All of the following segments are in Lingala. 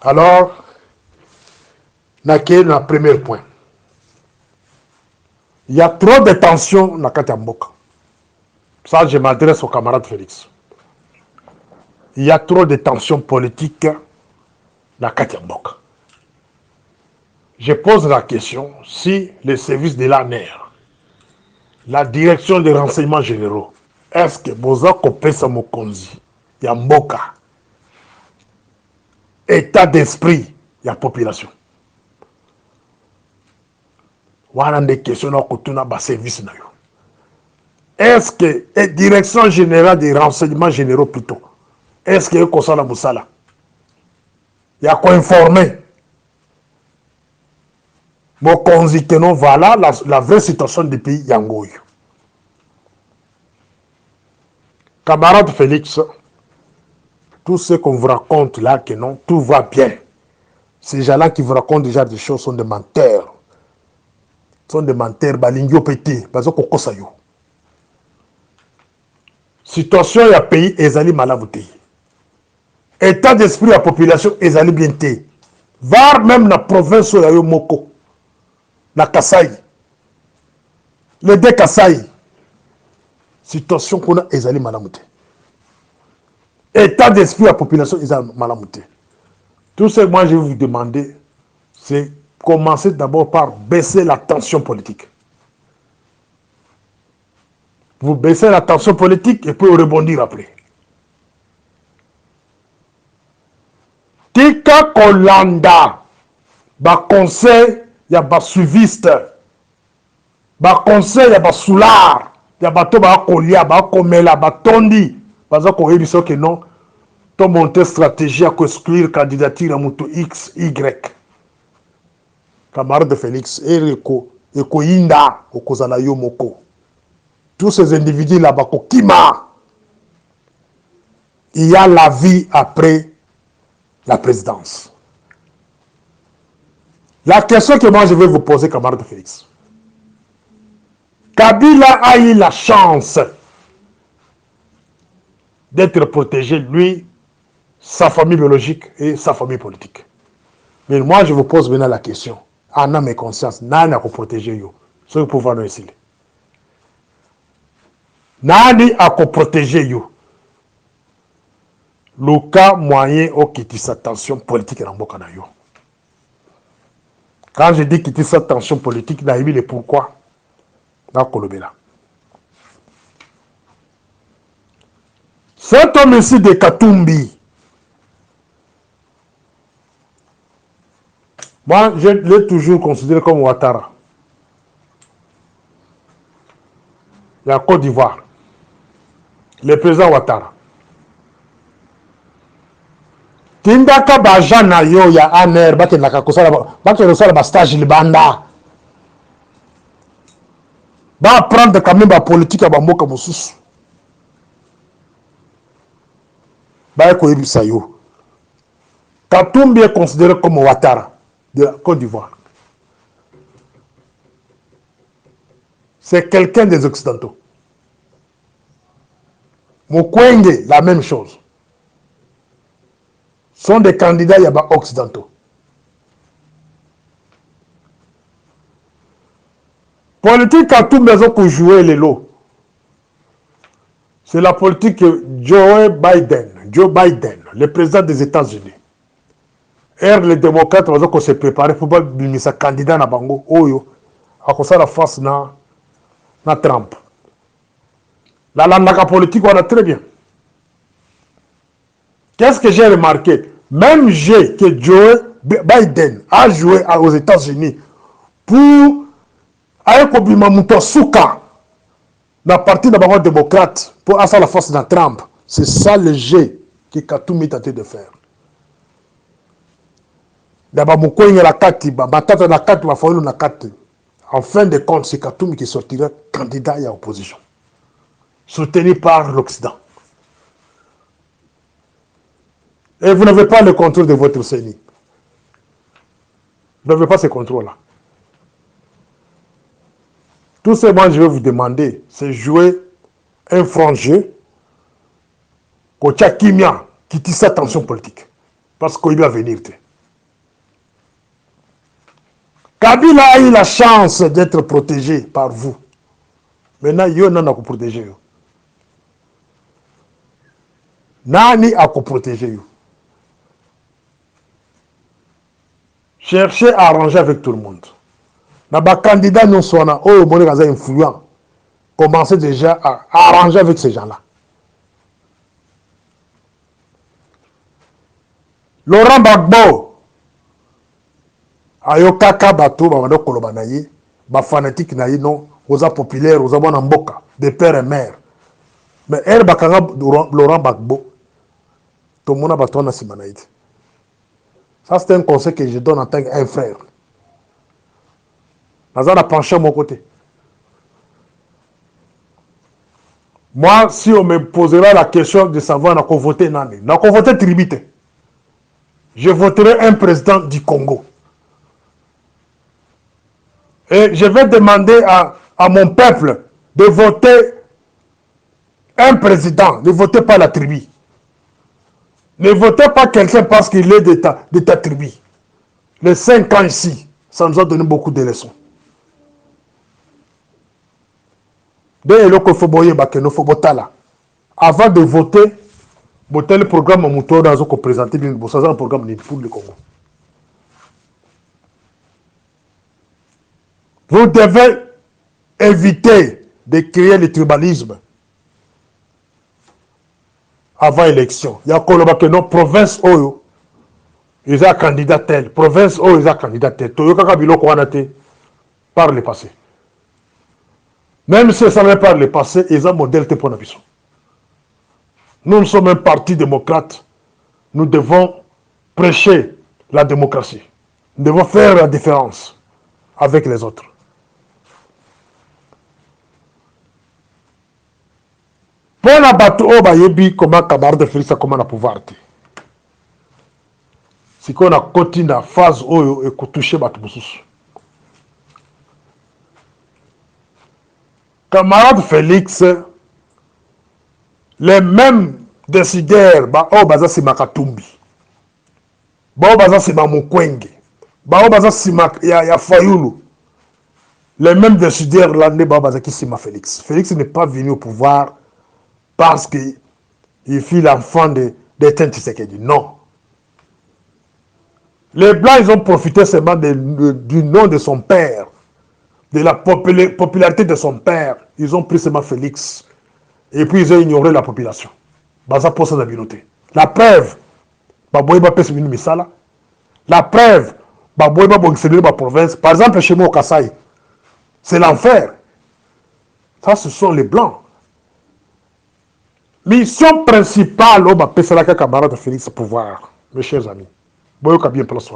Alors, le premier point. Il y a trop de tensions dans Katiamboka. Ça, je m'adresse au camarade Félix. Il y a trop de tensions politiques dans Katiamboka. Je pose la question si les services de l'ANER, la direction des renseignements généraux, est-ce que Boza Kopesa Mokonzi, Yamboka, état d'esprit, il y a population. Voilà des questions dans le service. Est-ce que la direction générale des renseignements généraux plutôt, est-ce que c'est la Moussala? Il y a quoi informer? Mokonzi que non, voilà la vraie situation du pays Yangoy. Camarade Félix, tout ce qu'on vous raconte là, que non, tout va bien. Ces gens-là qui vous racontent déjà des choses sont des menteurs. Sont des menteurs, balingyo pété, parce que kokosayo. Situation ya pays ezali malabuté. État d'esprit de la population ezali bien té. Var même na province ya yo moko. Na Kasai. Les deux Kasai. Situation qu'on a ezali malabuté. État d'esprit de la population ezali malabuté. Tout ce que moi je vais vous demander, c'est commencer d'abord par baisser la tension politique. Vous baissez la tension politique et puis rebondir après. Tika Kolanda, ba conseil, ya ba suiviste, ba conseil, ya ba soulard, ya ba to ba kolia, ba komela, ba tondi, parce qu'on réussit que non, to monter stratégie à exclure candidature à Moutou X, Y. Camarade Félix, Eriko, Eko Inda, Okozala Yomoko. Tous ces individus là-bas, Kima, il y a la vie après la présidence. La question que moi je vais vous poser, camarade Félix. Kabila a eu la chance d'être protégé, lui, sa famille biologique et sa famille politique. Mais moi je vous pose maintenant la question. En âme et conscience, nani a protégé yo? Ce que pouvoir nous ici. Nani a protégé yo? Le cas moyen au quitter sa tension politique dans Mboka na yo. Quand je dis quitter sa tension politique, il y a pourquoi dans Kolobela. Cet homme ici de Katumbi, moi je l'ai toujours considéré comme Ouattara. La Côte d'Ivoire. Le président Ouattara. Tindaka bajana yo ya aner bake nakakosala bake resala ba stage libanda. Ba apprendre quand même ba politique ba mboka mosusu. Ba ko yebisa yo. Katumbi est considéré comme Ouattara de la Côte d'Ivoire. C'est quelqu'un des Occidentaux. Mukwege, la même chose. Sont des candidats occidentaux. Politique à tout maison pour jouer les lots. C'est la politique que Joe Biden, le président des États-Unis, les démocrates vont se préparer pour sa candidat na bango oyo à cause la face na Trump. La landaka politique on a très bien. Qu'est-ce que j'ai remarqué? Même que Joe Biden a joué aux États-Unis pour Ayekobima Mutasuka, la partie de la démocrate, pour asseoir la force de Trump. C'est ça le jeu que Katoumi est en train de faire. D'abord, Moukoye la kati, Batata la kati, Mafaoulou la kati. En fin de compte, c'est Katoumi qui sortira candidat à l'opposition, soutenu par l'Occident. Et vous n'avez pas le contrôle de votre CENI. Vous n'avez pas ce contrôle-là. Tout ce que moi je vais vous demander, c'est jouer un franc jeu, Kocha Kimia, qui tisse sa tension politique. Parce qu'il va venir. Kabila a eu la chance d'être protégé par vous. Maintenant, yo nana ko protéger yo. Nani a ko protéger yo. Cherchez à arranger avec tout le monde. Na ba candidat non sona oh bon les influents. Commencez déjà à arranger avec ces gens-là. Laurent Gbagbo ayokaka bato ba koloba na ye ba fanatique na ye non oza populaire oza bona mboka de père et mère. Mais elle bakanga Laurent Gbagbo tout le monde a na simanaïde. Ça c'est un conseil que je donne en tant qu'un frère. Nazana penché à mon côté. Moi, si on me posera la question de savoir n'a qu'on voter nani, n'a qu'on voter tribute. Je voterai un président du Congo. Et je vais demander à mon peuple de voter un président. Ne votez pas la tribu. Ne votez pas quelqu'un parce qu'il est de ta tribu. Les 5 ans ici, ça nous a donné beaucoup de leçons. Avant de voter, voter le programme Mouto dans le présenté un programme pour le Congo. Vous devez éviter de créer le tribalisme avant l'élection. Il y a que nos provinces Oyo, ils ont candidat tel, province Oyo, ils ont candidat tel. Toyoka Kabilo Kouanate par le passé. Même si ça ne par le passé, ils ont un modèle pour la vision. Nous sommes un parti démocrate. Nous devons prêcher la démocratie. Nous devons faire la différence avec les autres. Pour la bataille, bayebi comment camarade Félix a comment la pouvoir. Si qu'on a continué la phase oyo et qu'on touche bateau boussous. Camarade Félix, les mêmes décideurs, oh baza sima Katumbi, oh baza sima Mukwege, oh baza sima ya Fayulu. Les mêmes décideurs là ne baza qui sima Félix. Félix n'est pas venu au pouvoir parce qu'il fut l'enfant d'Étienne Tshisekedi. Non. Les Blancs, ils ont profité seulement du nom de son père, de la popularité de son père. Ils ont pris seulement Félix. Et puis ils ont ignoré la population. Baza pour sa communauté. La preuve, Baboyeba Pessimini Misala. La preuve, Baboyeba Bongseli ma province. Par exemple, chez moi au Kasaï, c'est l'enfer. Ça, ce sont les Blancs. Mission principale, on va passer la camarade Félix pouvoir, mes chers amis. Boyoka bien place.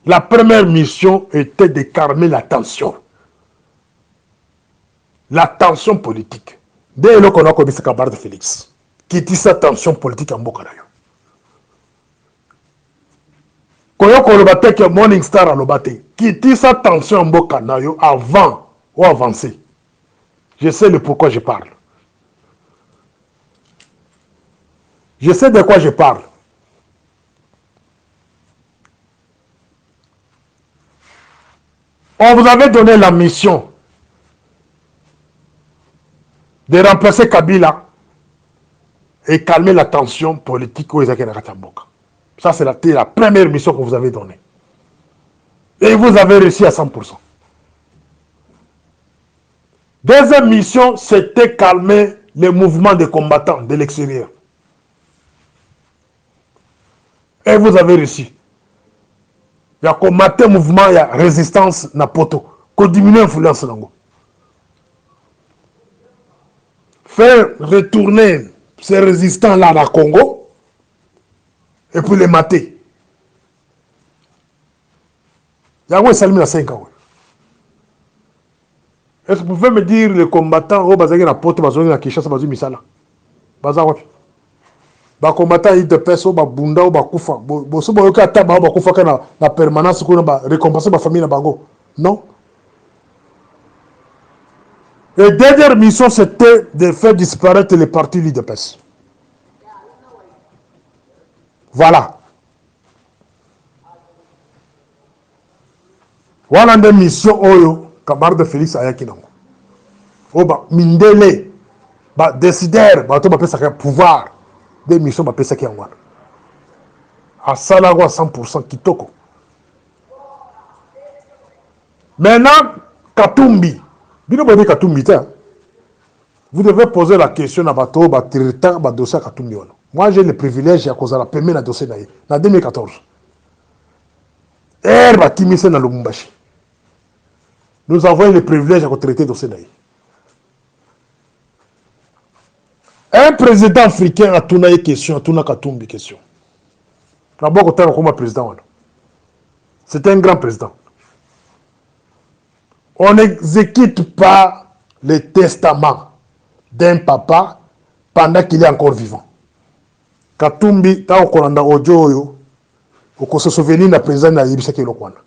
La première mission était de calmer la tension. La tension politique. Dès lors qu'on a commis ce camarade Félix, qui dit sa tension politique en Bokanayo. Koyoko Lobate, qui est Morning Star à Lobate, qui dit sa tension en Bokanayo avant ou avancer. Je sais le pourquoi je parle. Je sais de quoi je parle. On vous avait donné la mission de remplacer Kabila et calmer la tension politique aux Akatamboka. Ça, c'est la première mission que vous avez donnée. Et vous avez réussi à 100%. Deuxième mission, c'était calmer les mouvements des combattants de l'extérieur. Et vous avez réussi. Il y a combattu le mouvement, il y a résistance na poto. Qu'on diminue l'influence nango. Faire retourner ces résistants-là dans le Congo et puis les mater. Il y a un salim à 5 ans. Est-ce que vous pouvez me dire les combattants au Bazaki na poto, Bazaki na Kishasa, Bazaki Misala? Bazaki. Les combattants ils te pèsent au Bunda ou Bakufa. Bosso Boyoka Taba ou Bakufa kana la permanence qu'on a récompensé ma famille na Bago. Non. La dernière mission, c'était de faire disparaître les partis l'IDPS. Voilà. wana nde mission oyo camarade Félix ayaki nango o ba mindele ba décideur bato bapesaka pouvoir de mission bapesaki yango wana asala ko 100% kitoko. Maintenant Katumbi bino bobe Katumbi ta vous devez poser la question à bato ba traitant ba dossier Katumbi wana. Moi j'ai le privilège ya kozala pemé na dossier na ye na 2014 bakimise na Lubumbashi. Nous avons le privilège de traiter le dossier na ye. Un président africain a tourné une question, a tourné Katumbi question. D'abord, comme président, c'est un grand président. On n'exécute pas le testament d'un papa pendant qu'il est encore vivant. Katumbi, tant qu'on a audio, on se souvient de président na Yibisa Kilokwana.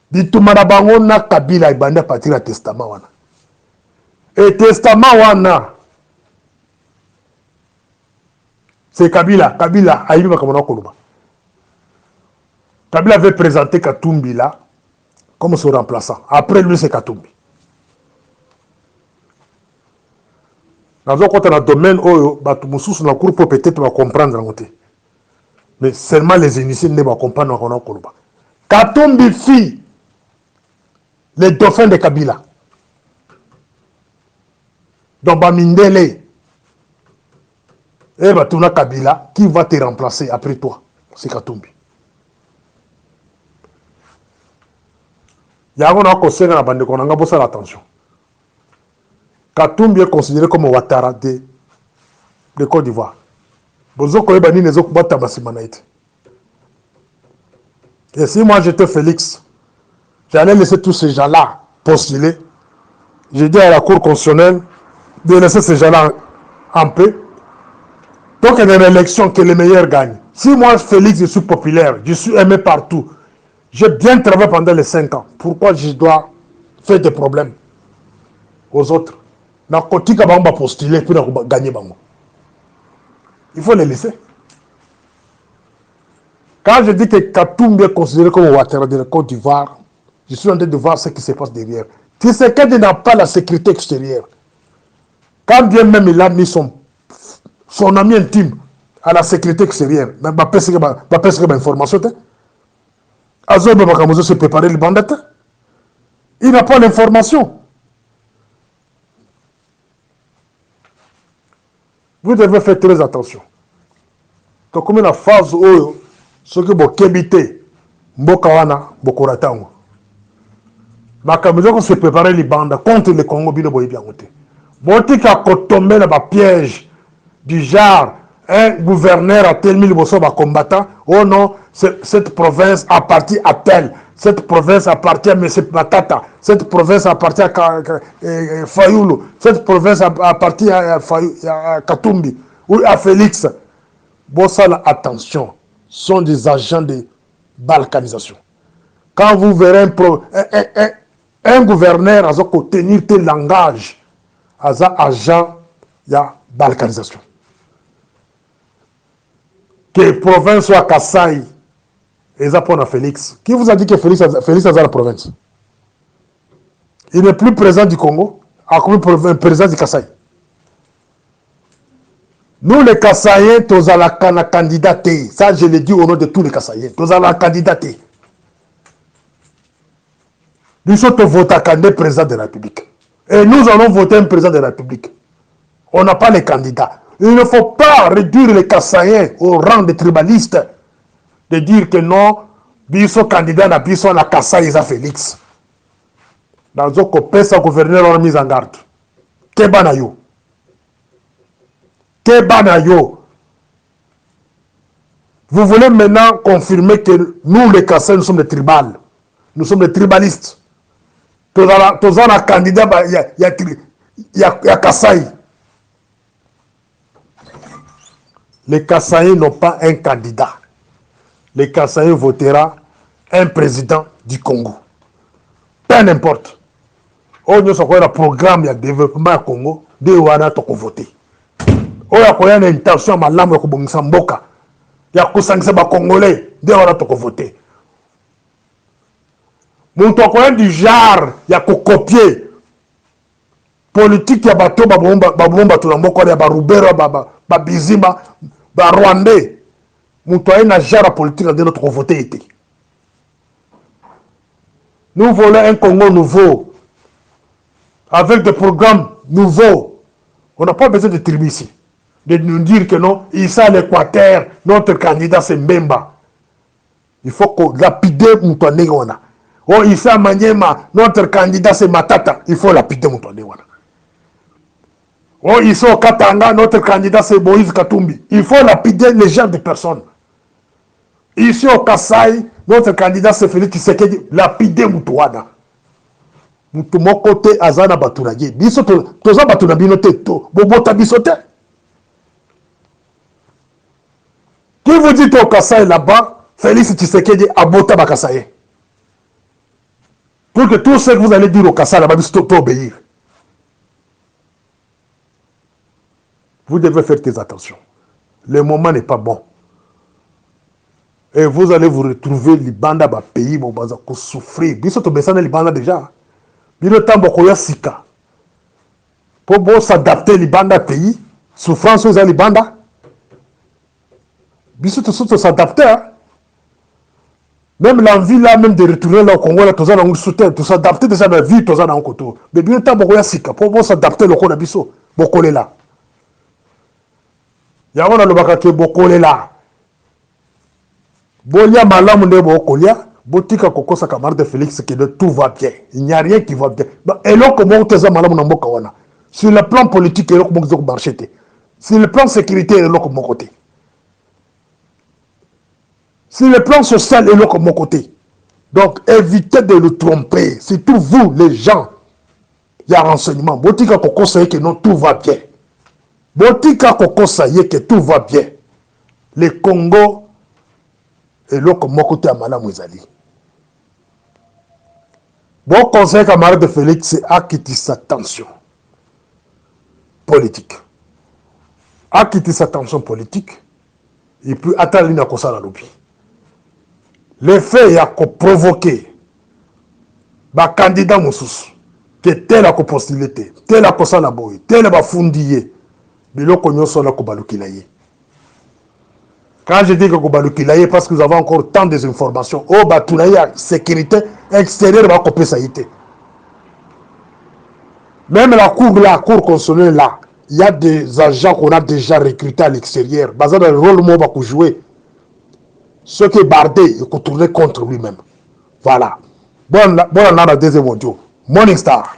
Bitumana bango na Kabila ibanda partir le testament wana. Et testament wana c'est Kabila Aïbi Makamona Koluba. Kabila avait présenté Katumbi là comme son remplaçant. Après lui, c'est Katumbi. Dans un domaine où la cour peut peut-être comprendre. Mais seulement les initiés ne vont comprendre. Katumbi fit les dauphins de Kabila. Donc, Bamindele. Et Batuna Kabila, qui va te remplacer après toi? C'est Katumbi. Il y a un conseil dans la bande qu'on a besoin d'attention. Katumbi est considéré comme Ouattara de Côte d'Ivoire. Et si moi j'étais Félix, j'allais laisser tous ces gens-là postuler. J'ai dit à la Cour constitutionnelle de laisser ces gens-là en paix. Donc il y a une élection que les meilleurs gagnent. Si moi, Félix, je suis populaire, je suis aimé partout, j'ai bien travaillé pendant les 5 ans, pourquoi je dois faire des problèmes aux autres? Il faut les laisser. Quand je dis que Katumbi est considéré comme Ouattara de la Côte d'Ivoire, je suis en train de voir ce qui se passe derrière. Tshisekedi n'a pas la sécurité extérieure. Quand bien même il a mis son ami intime à la sécurité extérieure, mais pas de information. Azobe Bakamozo se préparer le bandit. Il n'a pas l'information. Vous devez faire très attention. Donc, comme la phase où ce que vous kébité, Mbokawana, Bokoratango. Bakamozo se préparer les bandes contre le Congo, Bino Boyebia. Bonti qui a tombé dans le piège du genre. Un gouverneur a tel mille combattants. Oh non, cette province appartient à tel. Cette province appartient à M. Matata. Cette province appartient à Fayoulou. Cette province appartient à Katumbi ou à Félix. Bon, ça, là, attention, sont des agents de balkanisation. Quand vous verrez un gouverneur à tenir tel langage, à agent, il y a balkanisation. Que province soit Kassai, et ça pour Félix. Qui vous a dit que Félix a la province? Il n'est plus présent du Congo, à comme président du Kassai. Nous les Kassaïens, tous à la candidaté. Ça, je le dis au nom de tous les Kassaïens. Tous à la candidaté. Nous sommes votés à candidat président de la République. Et nous allons voter un président de la République. On n'a pas les candidats. Il ne faut pas réduire les Kassaïens au rang de tribalistes, de dire que non, Bisso candidat na Bisso na Kassai à Félix. Dans un copé, gouverneur on a mis en garde. Kebanayo. Kebanayo. Vous voulez maintenant confirmer que nous, les Kassai, nous sommes des tribales. Nous sommes des tribalistes. Tous les candidats, il y a Kassai. Les Kassaïens n'ont pas un candidat. Les Kassaïens voteront un président du Congo. Peu n'importe. On a un programme de développement du Congo, de Ouana toko voter. On a une intention à l'âme de Kobongisa Mboka. Il y a un Congolais, de Ouana toko voter. Moto akoya du genre ya kokopier politique ya bato babomba to na moko ya barubero babizima barwandais. Moto aye na genre politique de notre voter été. Nous voulons un Congo nouveau avec des programmes nouveaux. On n'a pas besoin de tribus ici. De nous dire que non, ici à l'Équateur, notre candidat c'est Mbemba. Il faut qu'on lapider Moutouane Wana. Oh, ici à Maniema, notre candidat c'est Matata. Il faut lapider Moutouane Wana. Oh, ici au Katanga, notre candidat c'est Moïse Katumbi. Il faut lapider les gens de personnes. Ici au Kassai, notre candidat c'est Félix Tshisekedi. Lapider Moutouana. Mutu moko te azana batunagi. Biso toza batunabi no te to. Bobota biso te. Qui vous dit au Kassai là-bas, Félix Tshisekedi abota bakasaye. Pour que tout ce que vous allez dire au Kassai là-bas, biso to obéir. Vous devez faire très attention. Le moment n'est pas bon. Et vous allez vous retrouver Libanda ba pays bon baza ko souffrir. Biso to besana Libanda déjà. Bino tambo koya sika. Pour s'adapter Libanda pays, souffrance aux Libanda. Biso to s'adapter. Hein? Même l'envie là même de retourner là au Congo là tous en soutien, tout s'adapter déjà la vie tous en koto. Mais bino tambo koya sika pour s'adapter le Congo biso bokole là. Ya wana lobaka ke bokole là. Bolia malamu nde bokolia. Botika kokosa camarade Félix que tout va bien. Il n'y a rien qui va bien. Et là, comment on te sur le plan politique, il y a comment marcher. Sur le plan sécurité, il y a mon côté. Sur le plan social, il y a mon côté. Donc, évitez de le tromper. Surtout vous, les gens, il y a renseignement. Botika kokosa que non, tout va bien. Botika kokosa que tout va bien. Le Congo, et là, mon côté à Malam Ouizali. Bon conseil, camarade de Félix, c'est acquitter sa tension politique. Acquitter sa tension politique, et puis attendre une cosa dans l'oubli. Le fait y a provoqué un candidat moussous, que tel a postulé, tel a cosa la boy, tel a fundié, mais l'on connaît son la kobalukilaye. Quand je dis que kobalukilaye, parce que nous avons encore tant des informations, oh, bah, tout la sécurité extérieure va couper ça. Même la cour constitutionnelle là, il y a des agents qu'on a déjà recrutés à l'extérieur. Basé dans le rôle où on va jouer. Ceux qui bardé, ils vont tourner contre lui-même. Voilà. Bon, on a la deuxième audio. Morning Star.